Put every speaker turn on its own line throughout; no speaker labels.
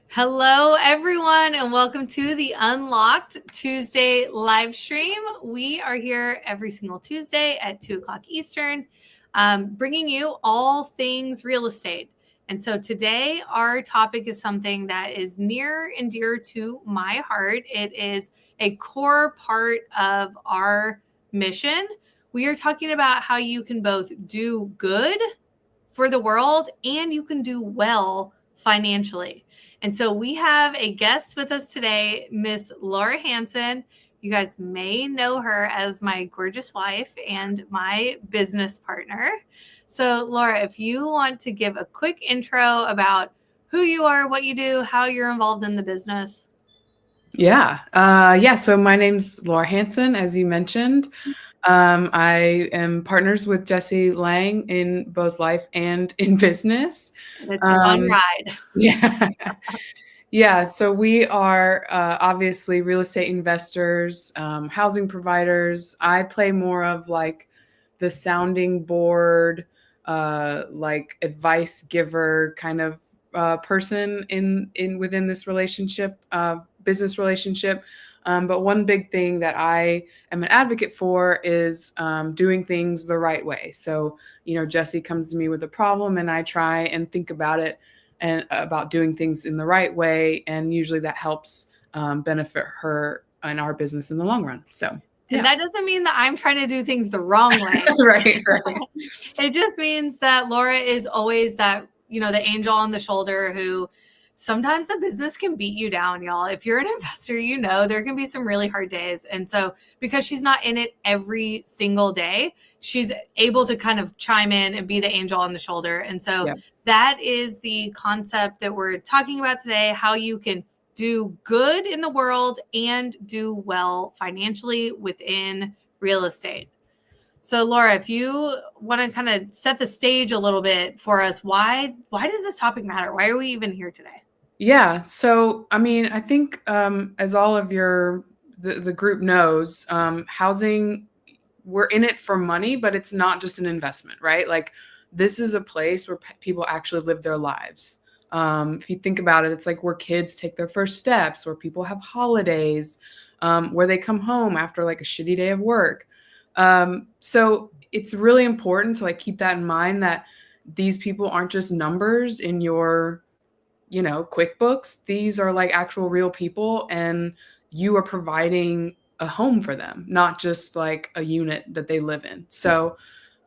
Hello, everyone, and welcome to the Unlocked Tuesday live stream. We are here every single Tuesday at 2 o'clock Eastern, bringing you all things real estate. And so today, our topic is something that is near and dear to my heart. It is a core part of our mission. We are talking about how you can both do good for the world and you can do well financially. And so we have a guest with us today, Miss Laura Hanson. You guys may know her as my gorgeous wife and my business partner. So, Laura, if you want to give a quick intro about who you are, what you do, how you're involved in the business.
So my name's Laura Hanson, as you mentioned. I am partners with Jesse Lang in both life and in business.
It's a fun
Um,
ride.
yeah. Yeah, so we are obviously real estate investors, housing providers. I play more of like the sounding board, like advice giver kind of person in within this relationship, business relationship. But one big thing that I am an advocate for is doing things the right way. So, Jesse comes to me with a problem, and I try and think about it and about doing things in the right way. And usually that helps benefit her and our business in the long run. So,
And
yeah.
that doesn't mean that I'm trying to do things the wrong way.
Right.
It just means that Laura is always that, the angel on the shoulder who sometimes the business can beat you down, y'all. If you're an investor, there can be some really hard days. And so because she's not in it every single day, she's able to kind of chime in and be the angel on the shoulder. And so
Yeah.
that is the concept that we're talking about today, how you can do good in the world and do well financially within real estate. So Laura, if you want to kind of set the stage a little bit for us, why does this topic matter? Why are we even here today?
Yeah. So, I mean, I think as all of the group knows, housing, we're in it for money, but it's not just an investment, right? Like this is a place where people actually live their lives. If you think about it, it's like where kids take their first steps, where people have holidays, where they come home after like a shitty day of work. So it's really important to like keep that in mind that these people aren't just numbers in your QuickBooks. These are like actual real people, and you are providing a home for them, not just like a unit that they live in. So,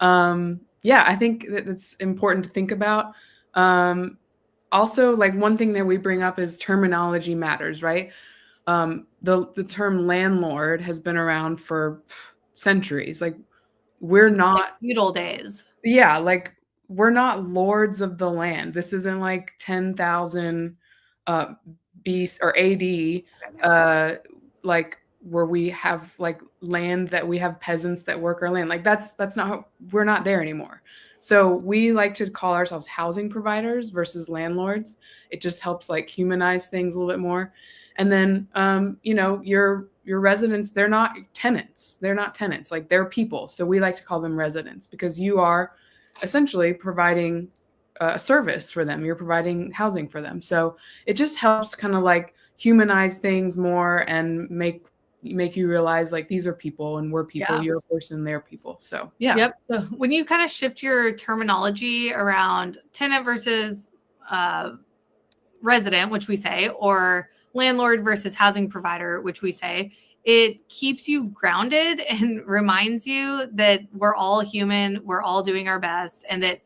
yeah, I think that it's important to think about. Also, like one thing that we bring up is terminology matters, right? The term landlord has been around for centuries. Like we're
Since like
not,
feudal days.
yeah, like we're not lords of the land. This isn't like 10,000 uh BC or AD, like where we have like land that we have peasants that work our land. Like that's not how, we're not there anymore. So we like to call ourselves housing providers versus landlords. It just helps like humanize things a little bit more. And then your residents, they're not tenants. They're not tenants. Like they're people. So we like to call them residents because you are essentially providing a service for them. You're providing housing for them. So it just helps kind of like humanize things more and make you realize like these are people and we're people.
Yeah.
You're a person, they're people. So yeah.
Yep. So when you kind of shift your terminology around tenant versus resident, which we say, or landlord versus housing provider, which we say, it keeps you grounded and reminds you that we're all human, we're all doing our best, and that,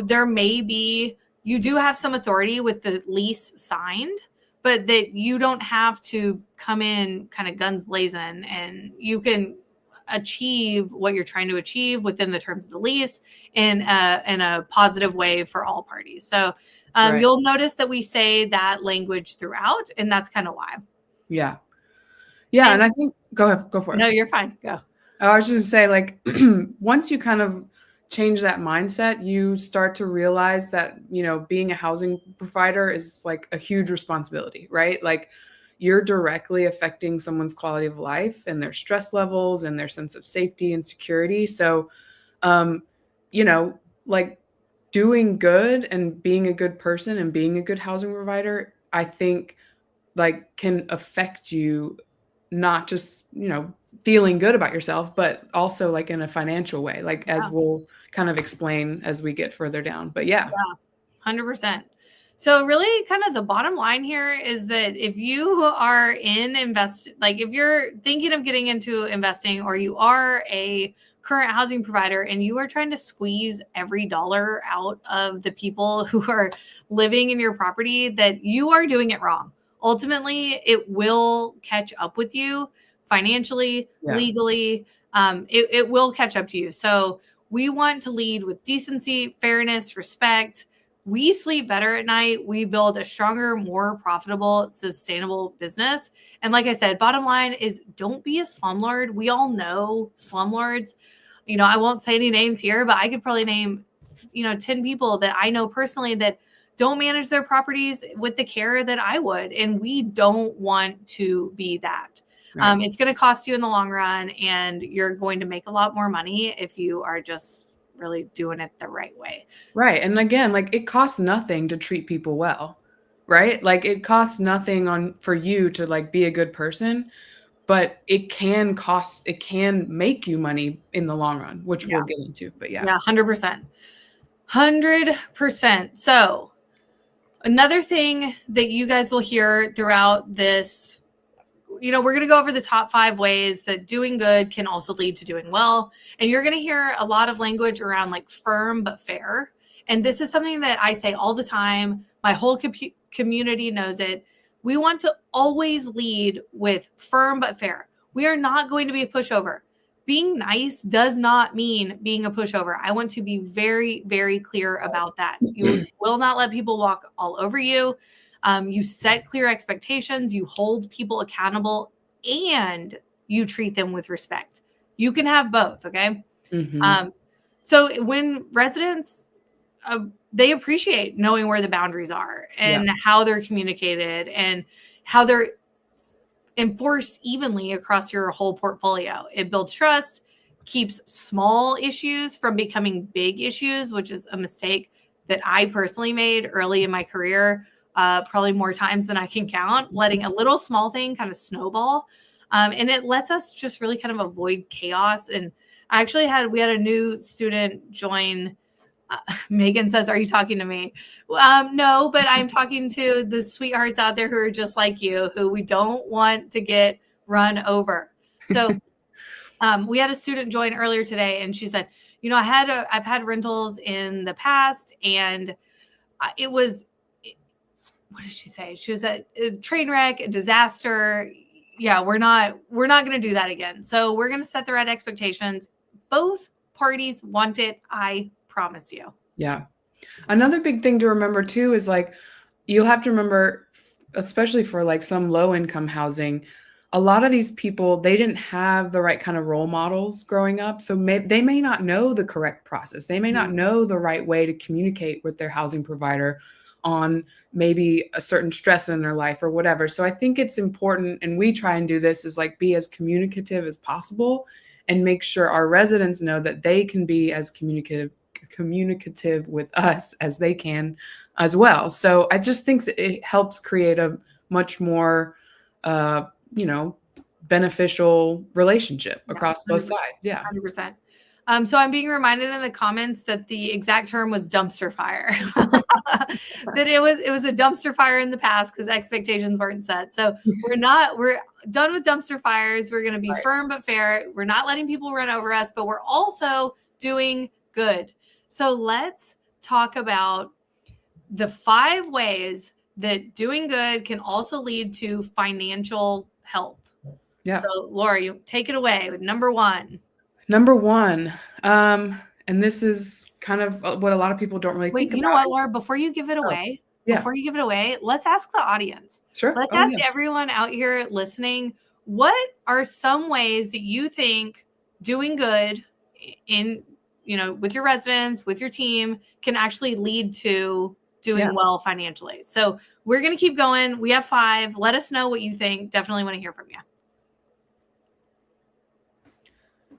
there may be, you do have some authority with the lease signed, but that you don't have to come in kind of guns blazing, and you can achieve what you're trying to achieve within the terms of the lease in a positive way for all parties. So
Right.
you'll notice that we say that language throughout, and that's kind of why.
Yeah. Yeah. And
And
I think, go ahead, go for it.
no, you're fine. Go.
I was just gonna say, like, once you kind of change that mindset, you start to realize that, being a housing provider is like a huge responsibility, right? Like, you're directly affecting someone's quality of life and their stress levels and their sense of safety and security. So, um, like doing good and being a good person and being a good housing provider, I think like can affect you, not just, feeling good about yourself, but also like in a financial way, like as
Yeah.
we'll kind of explain as we get further down. But yeah.
100%. So really kind of the bottom line here is that if you are like if you're thinking of getting into investing, or you are a current housing provider and you are trying to squeeze every dollar out of the people who are living in your property, that you are doing it wrong. Ultimately, it will catch up with you financially,
Yeah.
legally. It will catch up to you. So we want to lead with decency, fairness, respect. We sleep better at night. We build a stronger, more profitable, sustainable business. And like I said, bottom line is don't be a slumlord. We all know slumlords. I won't say any names here, but I could probably name, 10 people that I know personally that don't manage their properties with the care that I would. And we don't want to be that.
Right.
It's going to cost you in the long run, and you're going to make a lot more money if you are just really doing it the right way.
Right. And again, like it costs nothing to treat people well, right? Like it costs nothing for you to like be a good person, but it can make you money in the long run, which
Yeah.
we'll get into. But yeah.
Yeah, 100%. 100%. So, another thing that you guys will hear throughout this, we're going to go over the top 5 ways that doing good can also lead to doing well. And you're going to hear a lot of language around like firm but fair. And this is something that I say all the time. My whole community knows it. We want to always lead with firm but fair. We are not going to be a pushover. Being nice does not mean being a pushover. I want to be very, very clear about that. You will not let people walk all over you. You set clear expectations, you hold people accountable, and you treat them with respect. You can have both, okay?
Mm-hmm.
So when residents, they appreciate knowing where the boundaries are
Yeah.
and how they're communicated and how they're enforced evenly across your whole portfolio. It builds trust, keeps small issues from becoming big issues, which is a mistake that I personally made early in my career, probably more times than I can count, letting a little small thing kind of snowball. And it lets us just really kind of avoid chaos. And we had a new student join. Megan says, "Are you talking to me?" No, but I'm talking to the sweethearts out there who are just like you, who we don't want to get run over. So we had a student join earlier today, and she said, I've had rentals in the past, and it was, what did she say? She was a train wreck, a disaster. Yeah, we're not going to do that again. So we're going to set the right expectations. Both parties want it. I promise you.
Yeah. Another big thing to remember too is like you'll have to remember, especially for like some low income housing, a lot of these people, they didn't have the right kind of role models growing up. So they may not know the correct process. They may not know the right way to communicate with their housing provider on maybe a certain stress in their life or whatever. So I think it's important, and we try and do this, is like be as communicative as possible and make sure our residents know that they can be as communicative with us as they can as well. So I just think it helps create a much more, beneficial relationship across both sides. Yeah.
100%. So I'm being reminded in the comments that the exact term was dumpster fire. That it was a dumpster fire in the past because expectations weren't set. So we're done with dumpster fires. We're going to be firm but fair. We're not letting people run over us, but we're also doing good. So let's talk about the 5 ways that doing good can also lead to financial health.
Yeah.
So Laura, you take it away with number 1.
Number 1, and this is kind of what a lot of people don't really think about.
You know what, Laura? Before you give it away, let's ask the audience.
Sure.
Let's ask everyone out here listening, what are some ways that you think doing good in, with your residents, with your team, can actually lead to doing well financially? So we're going to keep going. We have 5. Let us know what you think. Definitely want to hear from you.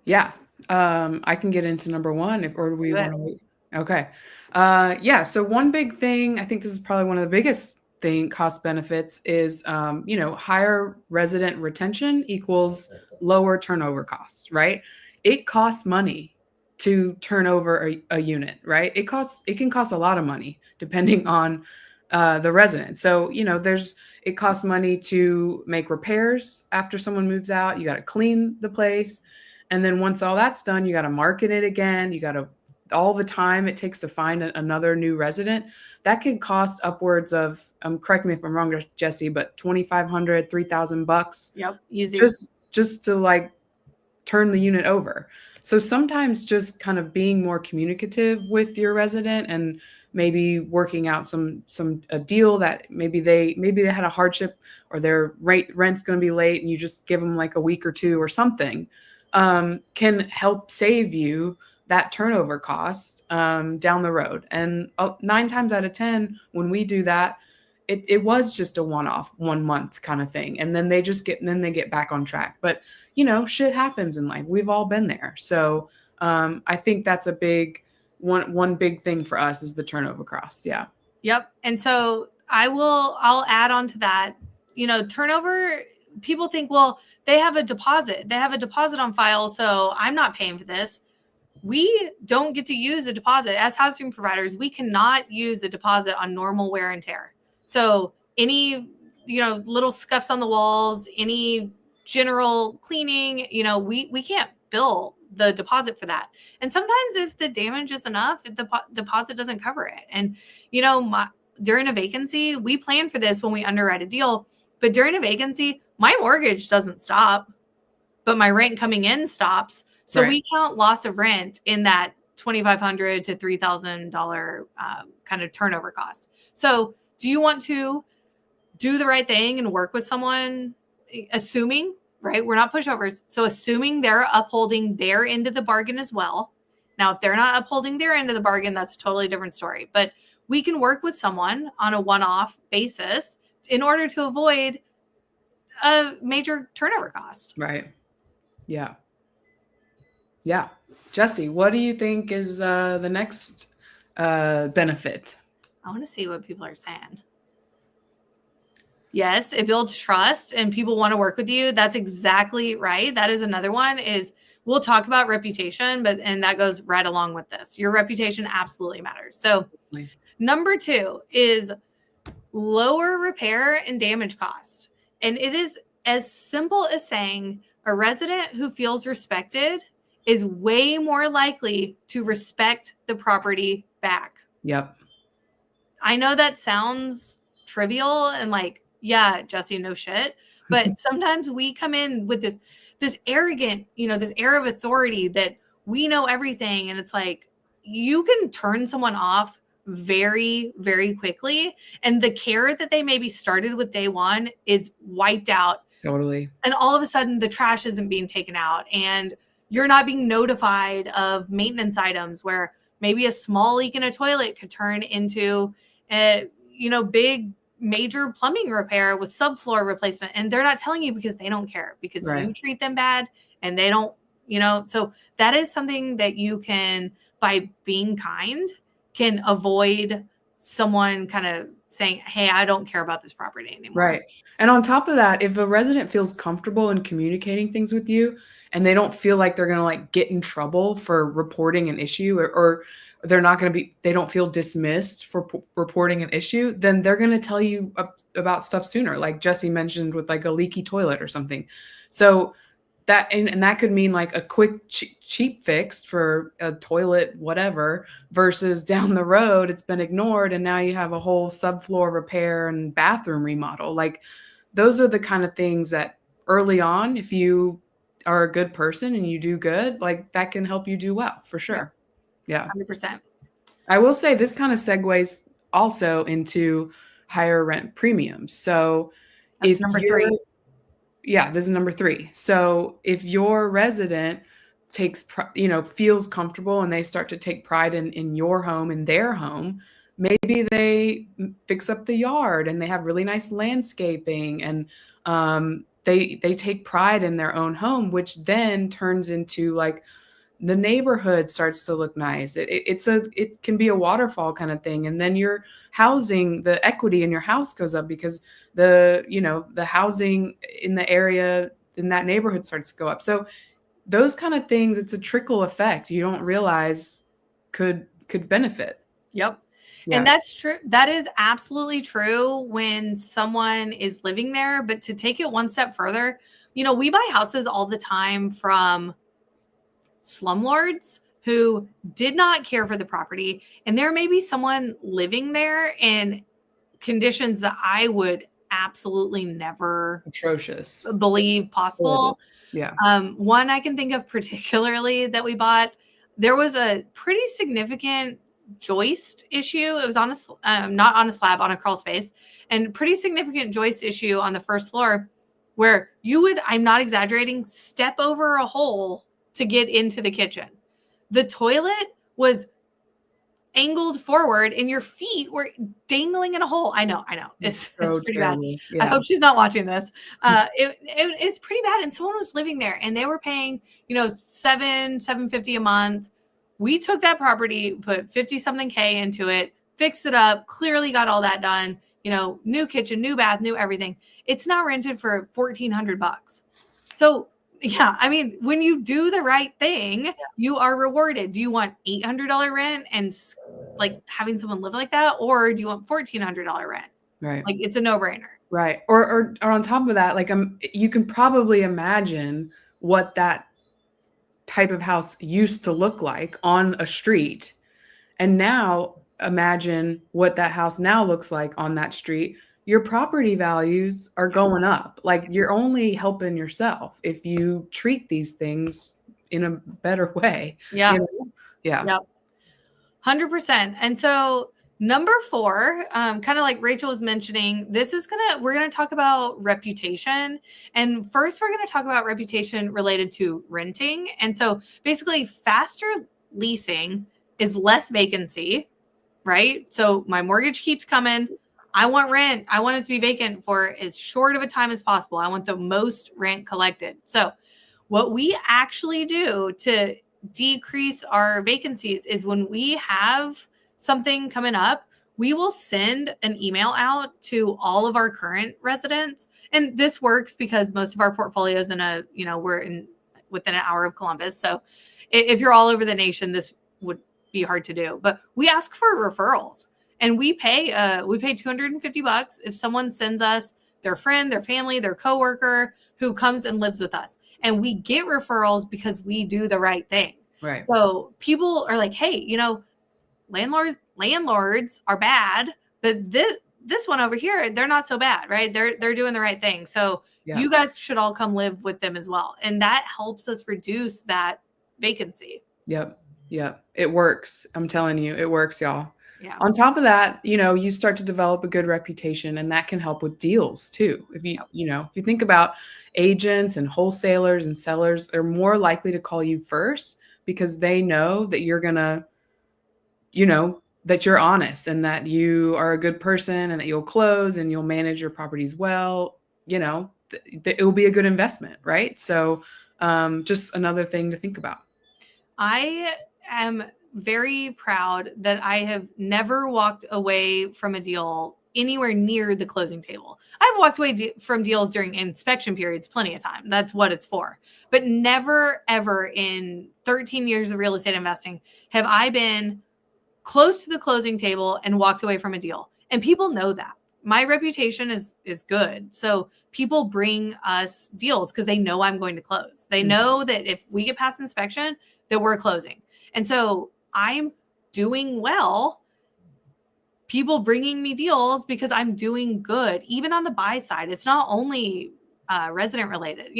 Yeah. I can get into number 1 or do we want to wait? Okay. So one big thing, I think this is probably one of the biggest thing, cost benefits is, higher resident retention equals lower turnover costs, right? It costs money to turn over a unit, right? It can cost a lot of money depending on the resident. So, it costs money to make repairs after someone moves out. You got to clean the place. And then once all that's done, you got to market it again. You got to, all the time it takes to find another new resident, that could cost upwards of, correct me if I'm wrong, Jesse, but $2,500, $3,000.
Yep, easy.
Just to like turn the unit over. So sometimes just kind of being more communicative with your resident and maybe working out a deal that maybe they had a hardship or their rent's going to be late, and you just give them like a week or two or something, can help save you that turnover cost down the road. And 9 times out of 10, when we do that, it was just a one-off, 1 month kind of thing, and then they get back on track. But shit happens in life. We've all been there. So I think that's a big one big thing for us is the turnover costs. Yeah.
Yep. And so I'll add on to that. Turnover, people think, well, they have a deposit. They have a deposit on file, so I'm not paying for this. We don't get to use a deposit as housing providers. We cannot use a deposit on normal wear and tear. So any, little scuffs on the walls, any general cleaning, we can't bill the deposit for that. And sometimes if the damage is enough, the deposit doesn't cover it. And, during a vacancy, we plan for this when we underwrite a deal, but during a vacancy, my mortgage doesn't stop, but my rent coming in stops. So right. We count loss of rent in that $2,500 to $3,000 kind of turnover cost. So do you want to do the right thing and work with someone, assuming, right? We're not pushovers. So assuming they're upholding their end of the bargain as well. Now, if they're not upholding their end of the bargain, that's a totally different story. But we can work with someone on a one-off basis in order to avoid a major turnover cost.
Right. Yeah. Yeah. Jesse, what do you think is the next benefit?
I want to see what people are saying. Yes, it builds trust and people want to work with you. That's exactly right. That is another one is we'll talk about reputation, and that goes right along with this. Your reputation absolutely matters. So number 2 is lower repair and damage costs. And it is as simple as saying a resident who feels respected is way more likely to respect the property back.
Yep.
I know that sounds trivial and like, yeah, Jesse, no shit. But sometimes we come in with this arrogant, this air of authority that we know everything. And it's like, you can turn someone off very, very quickly. And the care that they maybe started with day one is wiped out.
Totally.
And all of a sudden the trash isn't being taken out and you're not being notified of maintenance items where maybe a small leak in a toilet could turn into a, big major plumbing repair with subfloor replacement. And they're not telling you because they don't care, because you treat them bad and they don't, so that is something that you can, by being kind, can avoid someone kind of saying, hey, I don't care about this property anymore.
Right. And on top of that, if a resident feels comfortable in communicating things with you and they don't feel like they're going to like get in trouble for reporting an issue or they're not going to be, they don't feel dismissed for reporting an issue, then they're going to tell you about stuff sooner. Like Jesse mentioned with like a leaky toilet or something. So that, and that could mean like a quick cheap fix for a toilet, whatever, versus down the road, it's been ignored. And now you have a whole subfloor repair and bathroom remodel. Like those are the kind of things that early on, if you are a good person and you do good, like that can help you do well for sure. Yeah.
100%.
I will say this kind of segues also into higher rent premiums. So
that's number 3.
Yeah, this is number 3. So if your resident feels comfortable and they start to take pride in your home, in their home, maybe they fix up the yard and they have really nice landscaping and they take pride in their own home, which then turns into like the neighborhood starts to look nice. It can be a waterfall kind of thing. And then your housing, the equity in your house goes up because the housing in the area in that neighborhood starts to go up. So those kind of things, it's a trickle effect you don't realize could benefit.
Yep. And
Yeah.
that's true. That is absolutely true when someone is living there. But to take it one step further, we buy houses all the time from slumlords who did not care for the property. And there may be someone living there in conditions that I would absolutely never
Atrocious.
believe
Horrible.
possible.
Yeah.
One I can think of particularly that we bought, there was a pretty significant joist issue. It was on not on a slab, on a crawl space, and pretty significant joist issue on the first floor where you would, I'm not exaggerating, step over a hole to get into the kitchen. The toilet was angled forward and your feet were dangling in a hole. I know. It's
So
pretty bad.
terrible.
I
Yeah.
hope she's not watching this. It's pretty bad. And someone was living there and they were paying, $750 a month. We took that property, put 50 something K into it, fixed it up, clearly got all that done, new kitchen, new bath, new everything. It's now rented for $1,400. So yeah, I mean, when you do the right thing, you are rewarded. Do you want $800 rent and like having someone live like that, or do you want $1,400 rent?
Right.
Like it's a no-brainer.
Right. Or on top of that, like you can probably imagine what that type of house used to look like on a street. And now imagine what that house now looks like on that street. Your property values are going up. Like you're only helping yourself if you treat these things in a better way.
Yeah.
Yeah.
Yep. 100%. And so number 4, kind of like Rachel was mentioning, we're going to talk about reputation. And first we're going to talk about reputation related to renting. And so basically faster leasing is less vacancy, right? So my mortgage keeps coming. I want rent. I want it to be vacant for as short of a time as possible. I want the most rent collected. So what we actually do to decrease our vacancies is when we have something coming up, we will send an email out to all of our current residents. And this works because most of our portfolios we're within an hour of Columbus. So if you're all over the nation, this would be hard to do. But we ask for referrals and we pay $250 if someone sends us their friend, their family, their coworker who comes and lives with us. And we get referrals because we do the right thing.
Right.
So people are like, hey, landlords are bad, but this one over here, they're not so bad, right? They're doing the right thing. So you guys should all come live with them as well. And that helps us reduce that vacancy.
Yep. It works. I'm telling you, it works, y'all.
Yeah.
On top of that, you start to develop a good reputation, and that can help with deals too. If you think about agents and wholesalers and sellers, they're more likely to call you first because they know that you're gonna, that you're honest and that you are a good person and that you'll close and you'll manage your properties well. It will be a good investment, right? So, just another thing to think about.
I am very proud that I have never walked away from a deal anywhere near the closing table. I've walked away from deals during inspection periods plenty of time. That's what it's for. But never, ever in 13 years of real estate investing have I been close to the closing table and walked away from a deal. And people know that. My reputation is good. So people bring us deals because they know I'm going to close. They know that if we get past inspection, that we're closing. And so I'm doing well. People bringing me deals because I'm doing good, even on the buy side. It's not only resident related.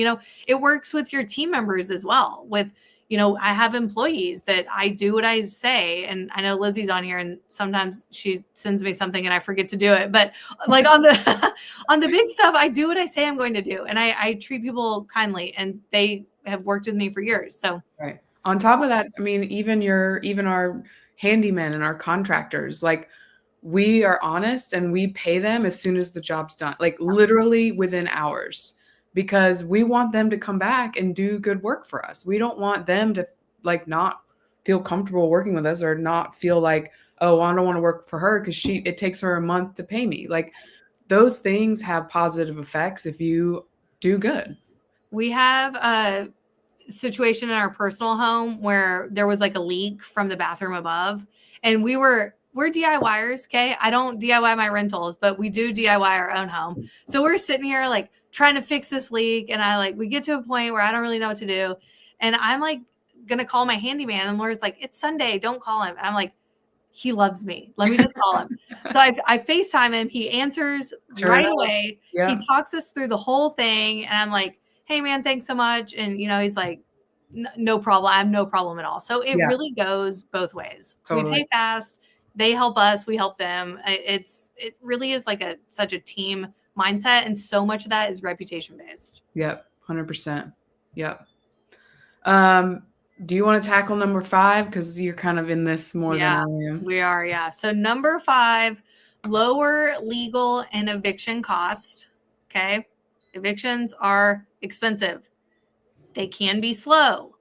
It works with your team members as well. With, I have employees that I do what I say. And I know Lizzie's on here and sometimes she sends me something and I forget to do it. But like on the big stuff, I do what I say I'm going to do. And I treat people kindly and they have worked with me for years. So
right. On top of that, I mean, even our handymen and our contractors, like we are honest and we pay them as soon as the job's done, like literally within hours, because we want them to come back and do good work for us. We don't want them to like not feel comfortable working with us, or not feel like, oh, I don't want to work for her because it takes her a month to pay me. Like those things have positive effects if you do good.
We have a situation in our personal home where there was like a leak from the bathroom above, and we're DIYers, okay? I don't DIY my rentals, but we do DIY our own home. So we're sitting here like trying to fix this leak, and we get to a point where I don't really know what to do, and I'm like gonna call my handyman, and Laura's like, it's Sunday, don't call him. And I'm like, he loves me, let me just call him. So I FaceTime him, he answers
Sure
right
enough.
away.
Yeah.
He talks us through the whole thing, and I'm like, hey man, thanks so much. And he's like, no problem. I have no problem at all. So it
Yeah,
really goes both ways. We
totally.
pay fast. They help us. We help them. It really is like such a team mindset. And so much of that is reputation based.
Yep. 100%. Yep. Do you want to tackle number 5? Because you're kind of in this more than
Yeah,
I am.
we are. Yeah. So number 5, lower legal and eviction cost. Okay. Evictions are expensive. They can be slow.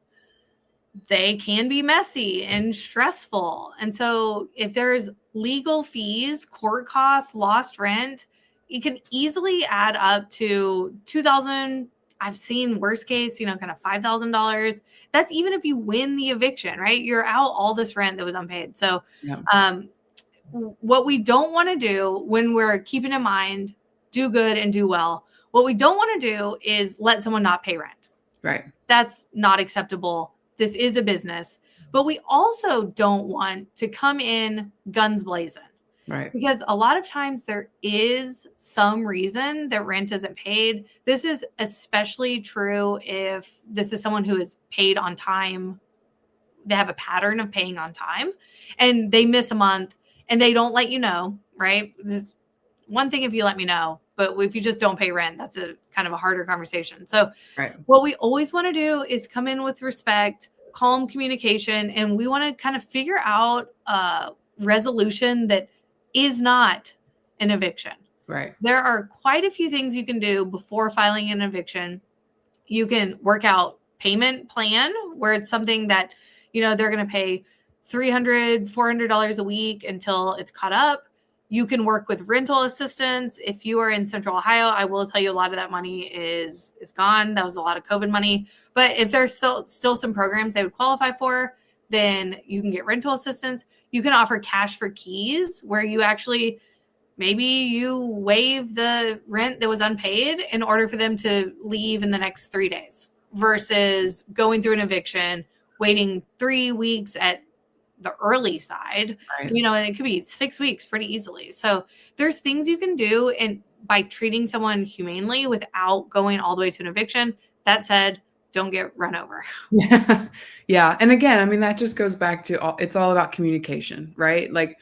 They can be messy and stressful. And so if there's legal fees, court costs, lost rent, it can easily add up to 2,000. I've seen worst case, kind of $5,000. That's even if you win the eviction, right? You're out all this rent that was unpaid. So
Yeah.
what we don't want to do when we're keeping in mind, do good and do well, what we don't want to do is let someone not pay rent.
Right.
That's not acceptable. This is a business. But we also don't want to come in guns blazing.
Right.
Because a lot of times there is some reason that rent isn't paid. This is especially true if this is someone who is paid on time. They have a pattern of paying on time and they miss a month and they don't let you know, right? This one thing if you let me know, but if you just don't pay rent, that's a kind of a harder conversation. So
Right.
what we always want to do is come in with respect, calm communication, and we want to kind of figure out a resolution that is not an eviction.
Right.
There are quite a few things you can do before filing an eviction. You can work out payment plan where it's something that, they're going to pay $300, $400 a week until it's caught up. You can work with rental assistance. If you are in Central Ohio, I will tell you a lot of that money is gone. That was a lot of COVID money. But if there's still some programs they would qualify for, then you can get rental assistance. You can offer cash for keys where you actually, maybe you waive the rent that was unpaid in order for them to leave in the next 3 days versus going through an eviction, waiting 3 weeks at the early side,
Right.
and it could be 6 weeks pretty easily. So there's things you can do and by treating someone humanely without going all the way to an eviction. That said, don't get run over.
Yeah. Yeah. And again, I mean, that just goes back to it's all about communication, right? Like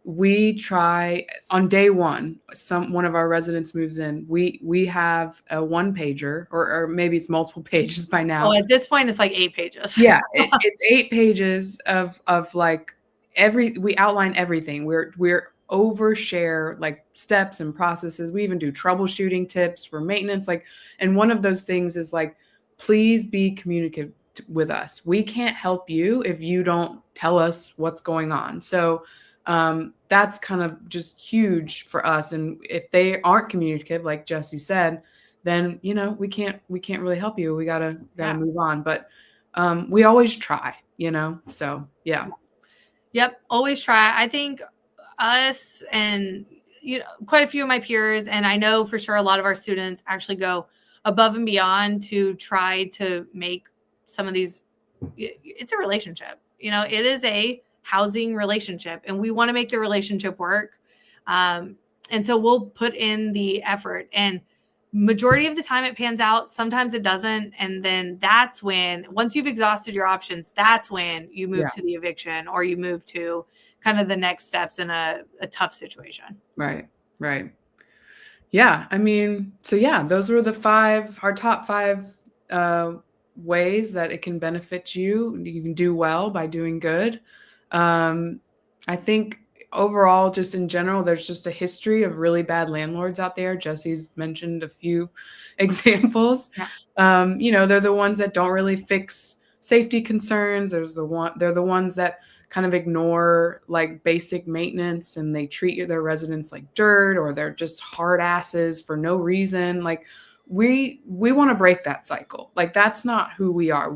we try on day one, one of our residents moves in. We have a one pager, or maybe it's multiple pages by now.
Oh, at this point, it's like 8 pages.
Yeah, it's 8 pages of like we outline everything. We're overshare like steps and processes. We even do troubleshooting tips for maintenance. Like, and one of those things is like, please be communicative with us. We can't help you if you don't tell us what's going on. So that's kind of just huge for us. And if they aren't communicative, like Jesse said, then we can't really help you. We gotta move on. But we always try, so yeah.
Yep, always try. I think us and quite a few of my peers, and I know for sure a lot of our students actually go above and beyond to try to make some of these. It's a relationship, it is a housing relationship, and we want to make the relationship work. And so we'll put in the effort, and majority of the time it pans out. Sometimes it doesn't. And then that's when, once you've exhausted your options, that's when you move to the eviction or you move to kind of the next steps in a tough situation.
Right. Right. Yeah. I mean, so yeah, those were our top 5 ways that it can benefit you. You can do well by doing good. I think overall, just in general, there's just a history of really bad landlords out there. Jesse's mentioned a few examples.
Yeah.
They're the ones that don't really fix safety concerns. They're the ones that kind of ignore like basic maintenance, and they treat their residents like dirt, or they're just hard asses for no reason. Like we want to break that cycle. Like that's not who we are.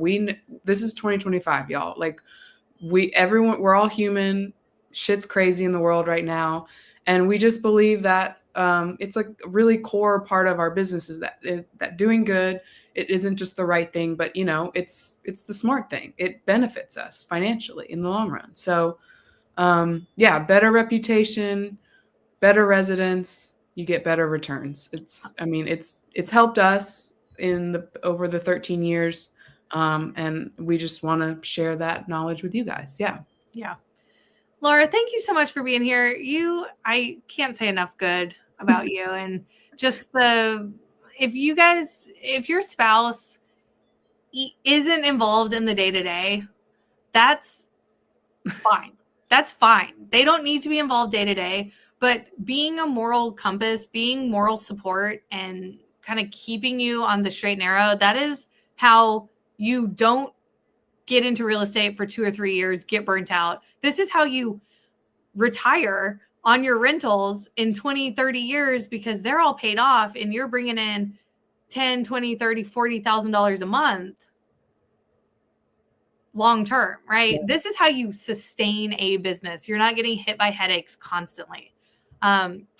This is 2025, y'all. Like we're all human. Shit's crazy in the world right now, and we just believe that it's like a really core part of our business is that doing good, it isn't just the right thing, but it's the smart thing. It benefits us financially in the long run. So yeah, better reputation, better residents, you get better returns. It's helped us over the 13 years. And we just want to share that knowledge with you guys. Yeah.
Yeah. Laura, thank you so much for being here. I can't say enough good about you. And just if your spouse isn't involved in the day-to-day, that's fine. That's fine. They don't need to be involved day-to-day, but being a moral compass, being moral support, and kind of keeping you on the straight and narrow, that is how you don't get into real estate for 2 or 3 years, get burnt out. This is how you retire on your rentals in 20, 30 years, because they're all paid off and you're bringing in 10, 20, 30, $40,000 a month long term, right? Yeah. This is how you sustain a business. You're not getting hit by headaches constantly.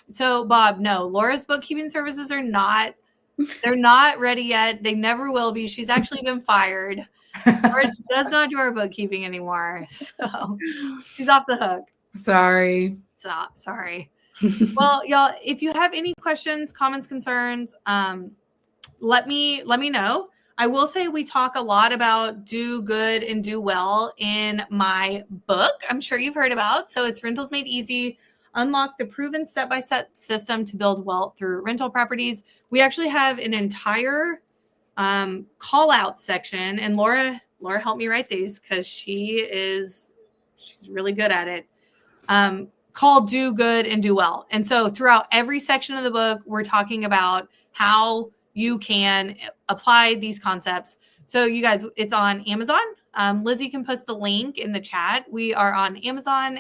So Bob, no, Laura's bookkeeping services they're not ready yet. They never will be. She's actually been fired. Laura does not do our bookkeeping anymore. So she's off the hook.
Sorry.
Sorry. Well, y'all, if you have any questions, comments, concerns, let me know. I will say we talk a lot about do good and do well in my book. I'm sure you've heard about. So it's Rentals Made Easy. Unlock the proven step-by-step system to build wealth through rental properties. We actually have an entire call out section, and Laura helped me write these because she's really good at it. Called Do Good and Do Well. And so throughout every section of the book, we're talking about how you can apply these concepts. So you guys, it's on Amazon. Lizzie can post the link in the chat. We are on Amazon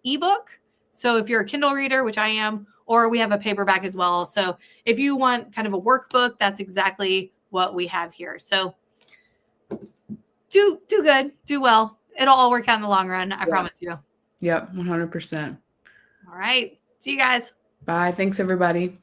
ebook. So if you're a Kindle reader, which I am, or we have a paperback as well. So if you want kind of a workbook, that's exactly what we have here. So do good, do well. It'll all work out in the long run. I promise you.
Yep. 100%.
All right. See you guys.
Bye. Thanks, everybody.